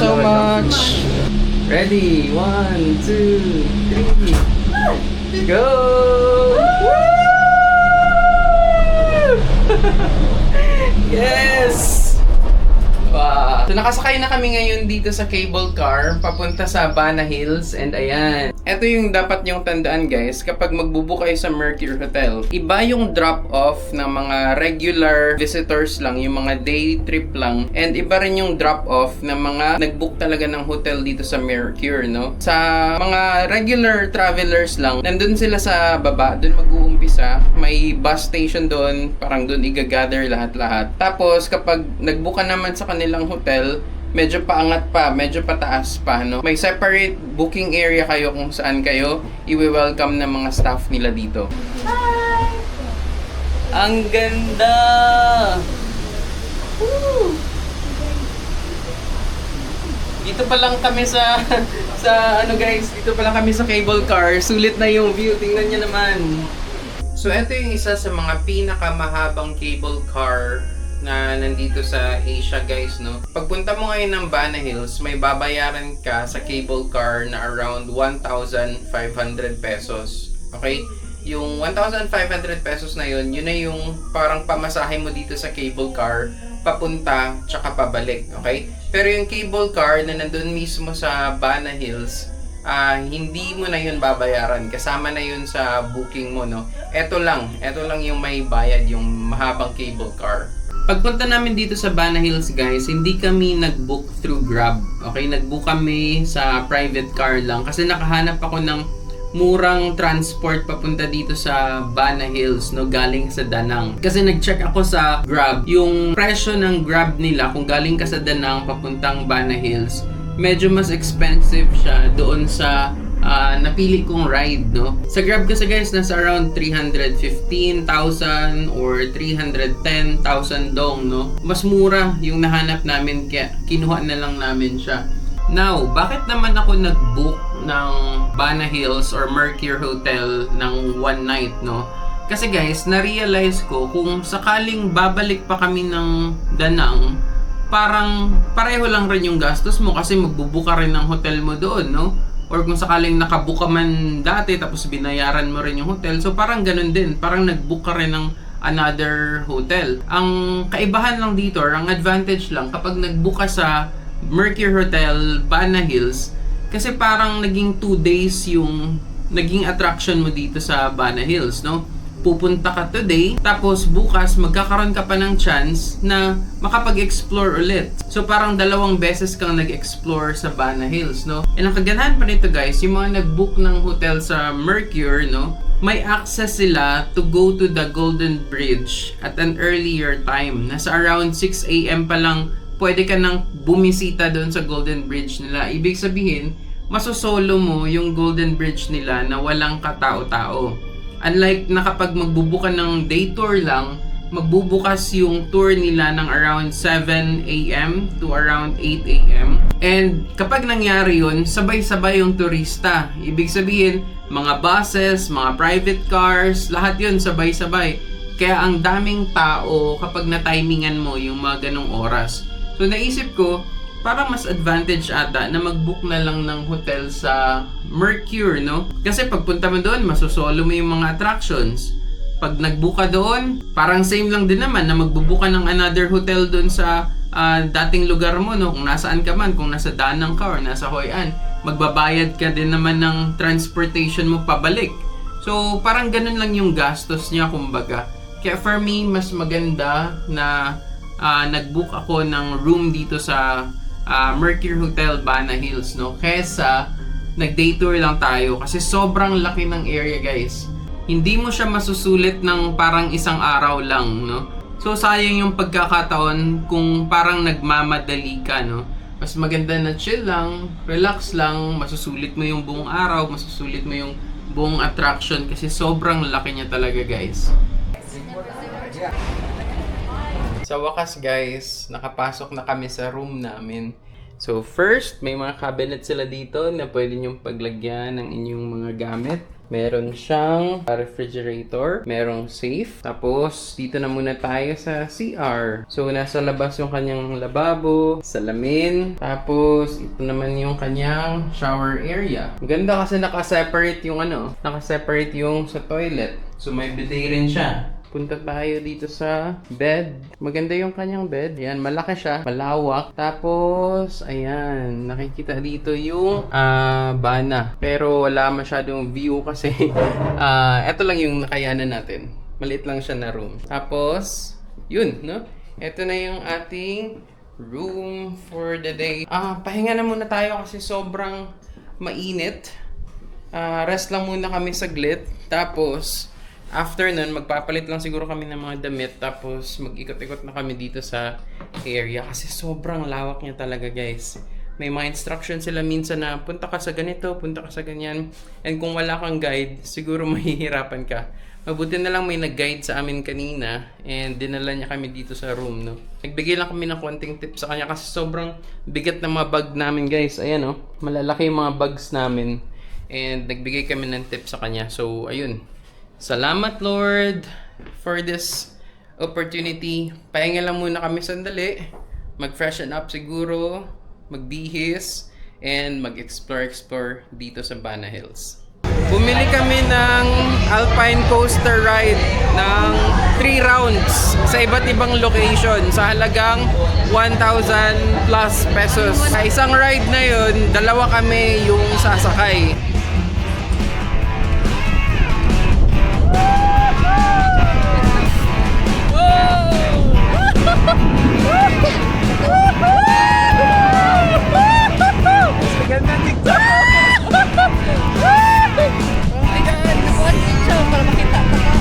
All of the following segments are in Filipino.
so much. Ready? 1, 2, 3. Go! Yes! Wow. So nakasakay na kami ngayon dito sa cable car papunta sa Bana Hills, and ayan. Ito yung dapat nyong tandaan guys kapag magbubook kayo sa Mercure Hotel. Iba yung drop-off ng mga regular visitors lang, yung mga day trip lang, and iba rin yung drop-off ng mga nagbook talaga ng hotel dito sa Mercure, no? Sa mga regular travelers lang, nandun sila sa baba, dun mag-uumpisa. May bus station doon, parang doon i-gather lahat-lahat. Tapos kapag nagbook ka naman sa kanilang hotel, medyo paangat pa, medyo pataas pa, no? May separate booking area kayo kung saan kayo i-welcome ng mga staff nila dito. Hi! Ang ganda! Woo! Dito pa lang kami sa ano guys, dito pa lang kami sa cable car. Sulit na yung view, tingnan niyo naman. So ito yung isa sa mga pinakamahabang cable car na nandito sa Asia guys, no? Pagpunta mo ngayon ng Bana Hills, may babayaran ka sa cable car na around 1,500 pesos. Okay? Yung 1,500 pesos na yun na yung parang pamasahe mo dito sa cable car, papunta tsaka pabalik. Okay? Pero yung cable car na nandun mismo sa Bana Hills, hindi mo na yun babayaran. Kasama na yun sa booking mo, no? Ito lang yung may bayad, yung mahabang cable car. Pagpunta namin dito sa Bana Hills guys, hindi kami nag-book through Grab. Okay, nag-book kami sa private car lang kasi nakahanap ako ng murang transport papunta dito sa Bana Hills, no, galing sa Danang. Kasi nag-check ako sa Grab, yung presyo ng Grab nila kung galing ka sa Danang papuntang Bana Hills, medyo mas expensive siya doon sa napili kong ride, no? Sa Grab kasi guys, nasa around 315,000 or 310,000 dong, no? Mas mura yung nahanap namin kaya kinuha na lang namin siya. Now, bakit naman ako nag-book ng Bana Hills or Mercure Hotel ng one night, no? Kasi guys, na-realize ko kung sakaling babalik pa kami ng Danang, parang pareho lang rin yung gastos mo kasi magbubook ka rin ng hotel mo doon, no? Or kung sakaling nakabook ka man dati tapos binayaran mo rin yung hotel, so parang ganun din, parang nagbook ka rin ng another hotel. Ang kaibahan lang dito, or ang advantage lang kapag nagbook ka sa Mercure Hotel Bana Hills, kasi parang naging 2 days yung naging attraction mo dito sa Bana Hills, no? Pupunta ka today, tapos bukas magkakaroon ka pa ng chance na makapag-explore ulit. So parang 2 beses kang nag-explore sa Bana Hills, no? And ang kaganahan pa nito guys, yung mga nag-book ng hotel sa Mercure, no, may access sila to go to the Golden Bridge at an earlier time. Nasa around 6 AM pa lang pwede ka nang bumisita doon sa Golden Bridge nila. Ibig sabihin, masosolo mo yung Golden Bridge nila na walang katao-tao. Unlike na kapag magbubuka ng day tour lang, magbubukas yung tour nila ng around 7 AM to around 8 AM. And kapag nangyari yun, sabay-sabay yung turista. Ibig sabihin, mga buses, mga private cars, lahat yun sabay-sabay. Kaya ang daming tao kapag na-timingan mo yung mga ganong oras. So naisip ko, parang mas advantage ata na mag-book na lang ng hotel sa Mercure, no? Kasi pagpunta mo doon, masosolo mo yung mga attractions. Pag nag-book ka doon, parang same lang din naman na magbubook ka ng another hotel doon sa dating lugar mo, no? Kung nasaan ka man, kung nasa Danang ka or nasa Hoi An, magbabayad ka din naman ng transportation mo pabalik. So, parang ganun lang yung gastos niya, kumbaga. Kaya for me, mas maganda na nag-book ako ng room dito sa Mercure Hotel Bana Hills, no, kesa nag-day tour lang tayo kasi sobrang laki ng area guys. Hindi mo siya masusulit ng parang isang araw lang, no. So sayang yung pagkakataon kung parang nagmamadali ka, no. Mas maganda na chill lang, relax lang, masusulit mo yung buong araw, masusulit mo yung buong attraction kasi sobrang laki niya talaga guys. Sa wakas guys, nakapasok na kami sa room namin. So first, may mga cabinet sila dito na pwede nyong paglagyan ng inyong mga gamit. Meron siyang refrigerator, merong safe. Tapos, dito na muna tayo sa CR. So, nasa labas yung kanyang lababo, salamin. Tapos, ito naman yung kanyang shower area. Ang ganda kasi naka-separate yung naka-separate yung sa toilet. So, may bidet rin siya. Punta tayo dito sa bed. Maganda yung kanyang bed. Yan, malaki siya. Malawak. Tapos, ayan. Nakikita dito yung bana. Pero wala masyadong view kasi eto lang yung nakayanan natin. Maliit lang siya na room. Tapos, yun, no? Eto na yung ating room for the day. Pahinga na muna tayo kasi sobrang mainit. Rest lang muna kami saglit. Tapos, after nun, magpapalit lang siguro kami ng mga damit. Tapos, mag-ikot-ikot na kami dito sa area. Kasi sobrang lawak niya talaga, guys. May mga instructions sila minsan na punta ka sa ganito, punta ka sa ganyan. And kung wala kang guide, siguro mahihirapan ka. Mabuti na lang may nag-guide sa amin kanina. And dinala niya kami dito sa room, no? Nagbigay lang kami ng konting tips sa kanya kasi sobrang bigat ng mga bag namin, guys. Ayan, no? Malalaki yung mga bags namin. And nagbigay kami ng tips sa kanya. So, ayun. Salamat, Lord, for this opportunity. Pahinga lang muna kami sandali. Mag-freshen up siguro, magbihis, and mag-explore dito sa Bana Hills. Bumili kami ng Alpine Coaster Ride ng 3 rounds sa iba't ibang location sa halagang 1,000 plus pesos. Sa isang ride na yun, dalawa kami yung sasakay. Ganda TikTok! Oh my God! Nakuha siya para makita pa ka.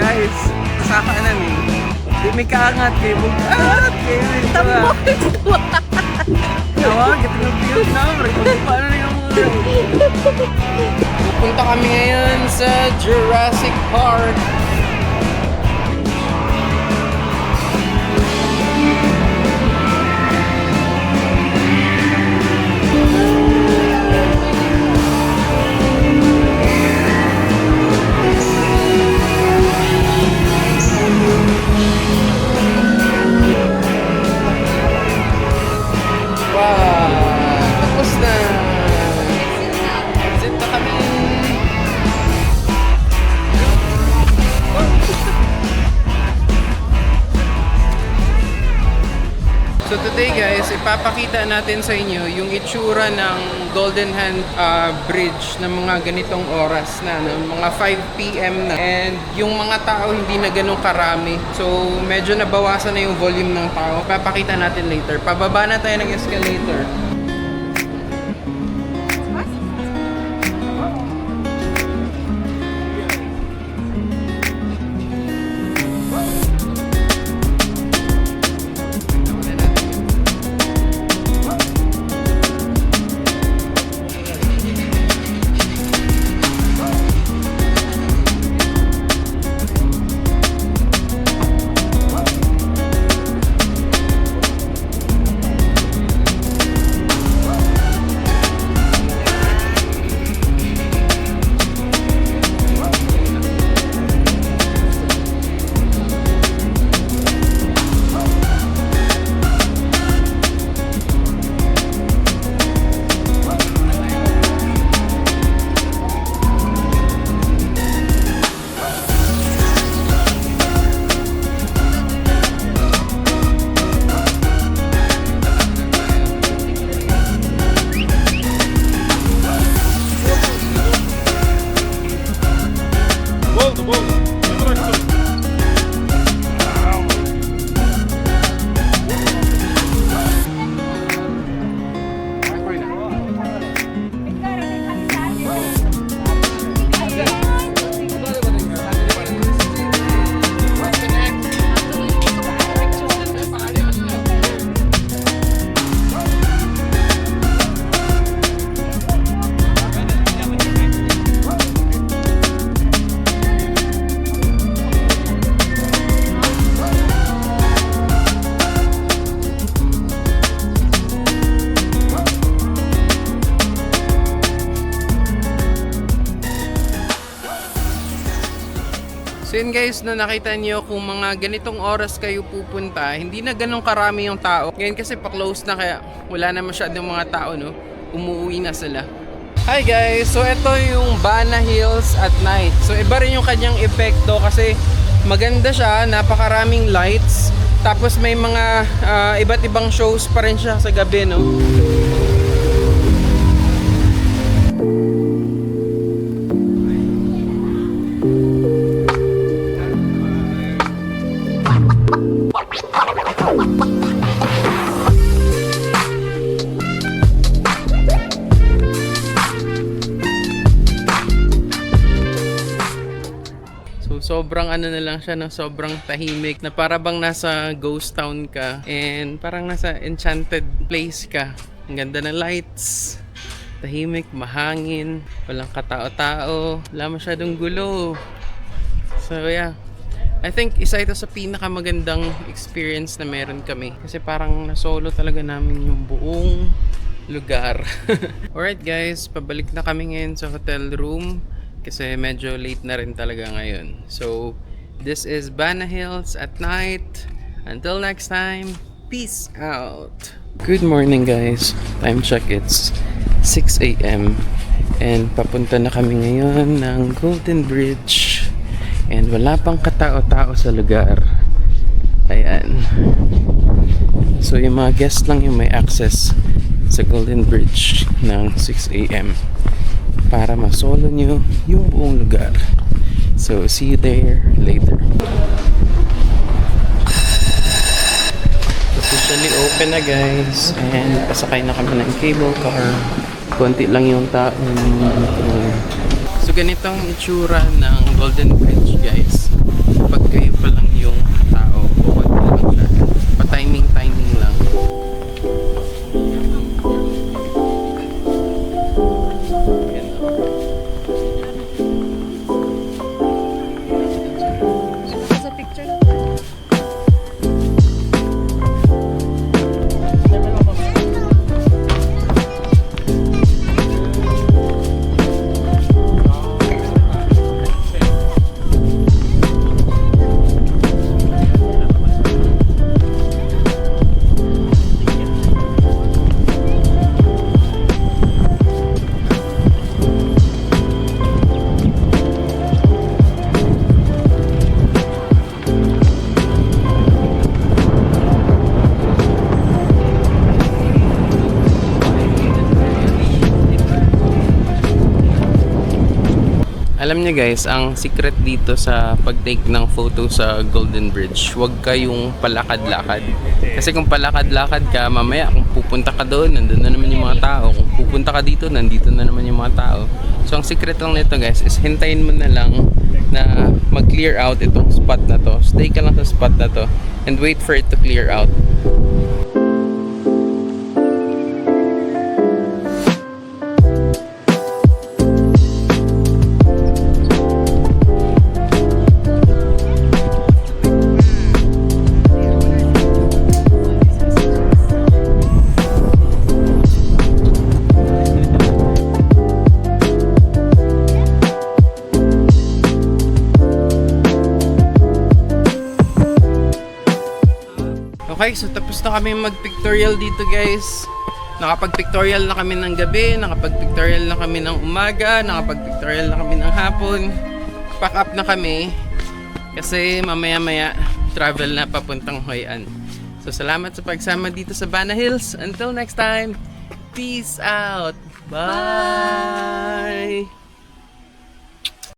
Guys, kasakanan eh. Di may kaangat kayo. Mag-angat kayo. Tambok ito. Tawag, ito yung view na. Paano na yung mga pupunta kami ngayon sa Jurassic Park. So today guys, ipapakita natin sa inyo yung itsura ng Golden Hand Bridge ng mga ganitong oras na, mga 5 PM na. And yung mga tao hindi na ganun karami. So medyo nabawasan na yung volume ng tao. Ipapakita natin later. Pababa na tayo ng escalator. So yun guys, no, nakita nyo kung mga ganitong oras kayo pupunta, hindi na ganun karami yung tao. Ngayon kasi pa-close na kaya wala na masyadong mga tao, no? Umuwi na sila. Hi guys! So ito yung Bana Hills at night. So iba rin yung kanyang epekto kasi maganda siya, napakaraming lights. Tapos may mga iba't ibang shows pa rin siya sa gabi, no? Sobrang ano na lang siya, no? Sobrang tahimik na para bang nasa ghost town ka and parang nasa enchanted place ka. Ang ganda ng lights, tahimik, mahangin, walang katao-tao, wala masyadong gulo. So yeah, I think isa ito sa pinakamagandang experience na meron kami kasi parang nasolo talaga namin yung buong lugar. Alright guys, pabalik na kami ngayon sa hotel room kasi medyo late na rin talaga ngayon. So, this is Bana Hills at night. Until next time, peace out! Good morning guys. Time check, it's 6 a.m. And papunta na kami ngayon ng Golden Bridge. And wala pang katao-tao sa lugar. Ayan. So, yung mga guests lang yung may access sa Golden Bridge ng 6 a.m. para masolo nyo yung buong lugar. So, see you there later. Officially open na guys. And pasakay na kami ng cable car. Konti lang yung tao. So, ganitong itsura ng Golden Bridge guys. Pag kayo pa lang yung tao, konti lang na. Pa-timing lang. Alam niyo guys, ang secret dito sa pag-take ng photo sa Golden Bridge, huwag kayong palakad-lakad. Kasi kung palakad-lakad ka, mamaya kung pupunta ka doon, nandun na naman yung mga tao. Kung pupunta ka dito, nandito na naman yung mga tao. So ang secret lang nito guys, is hintayin mo na lang na mag-clear out itong spot na to. Stay ka lang sa spot na to and wait for it to clear out. Okay, so tapos na kami mag-pictorial dito guys. Nakapag-pictorial na kami ng gabi, nakapag-pictorial na kami ng umaga, nakapag-pictorial na kami ng hapon. Pack up na kami kasi mamaya-maya travel na papuntang Hoi An. So salamat sa pagsama dito sa Bana Hills. Until next time, peace out! Bye!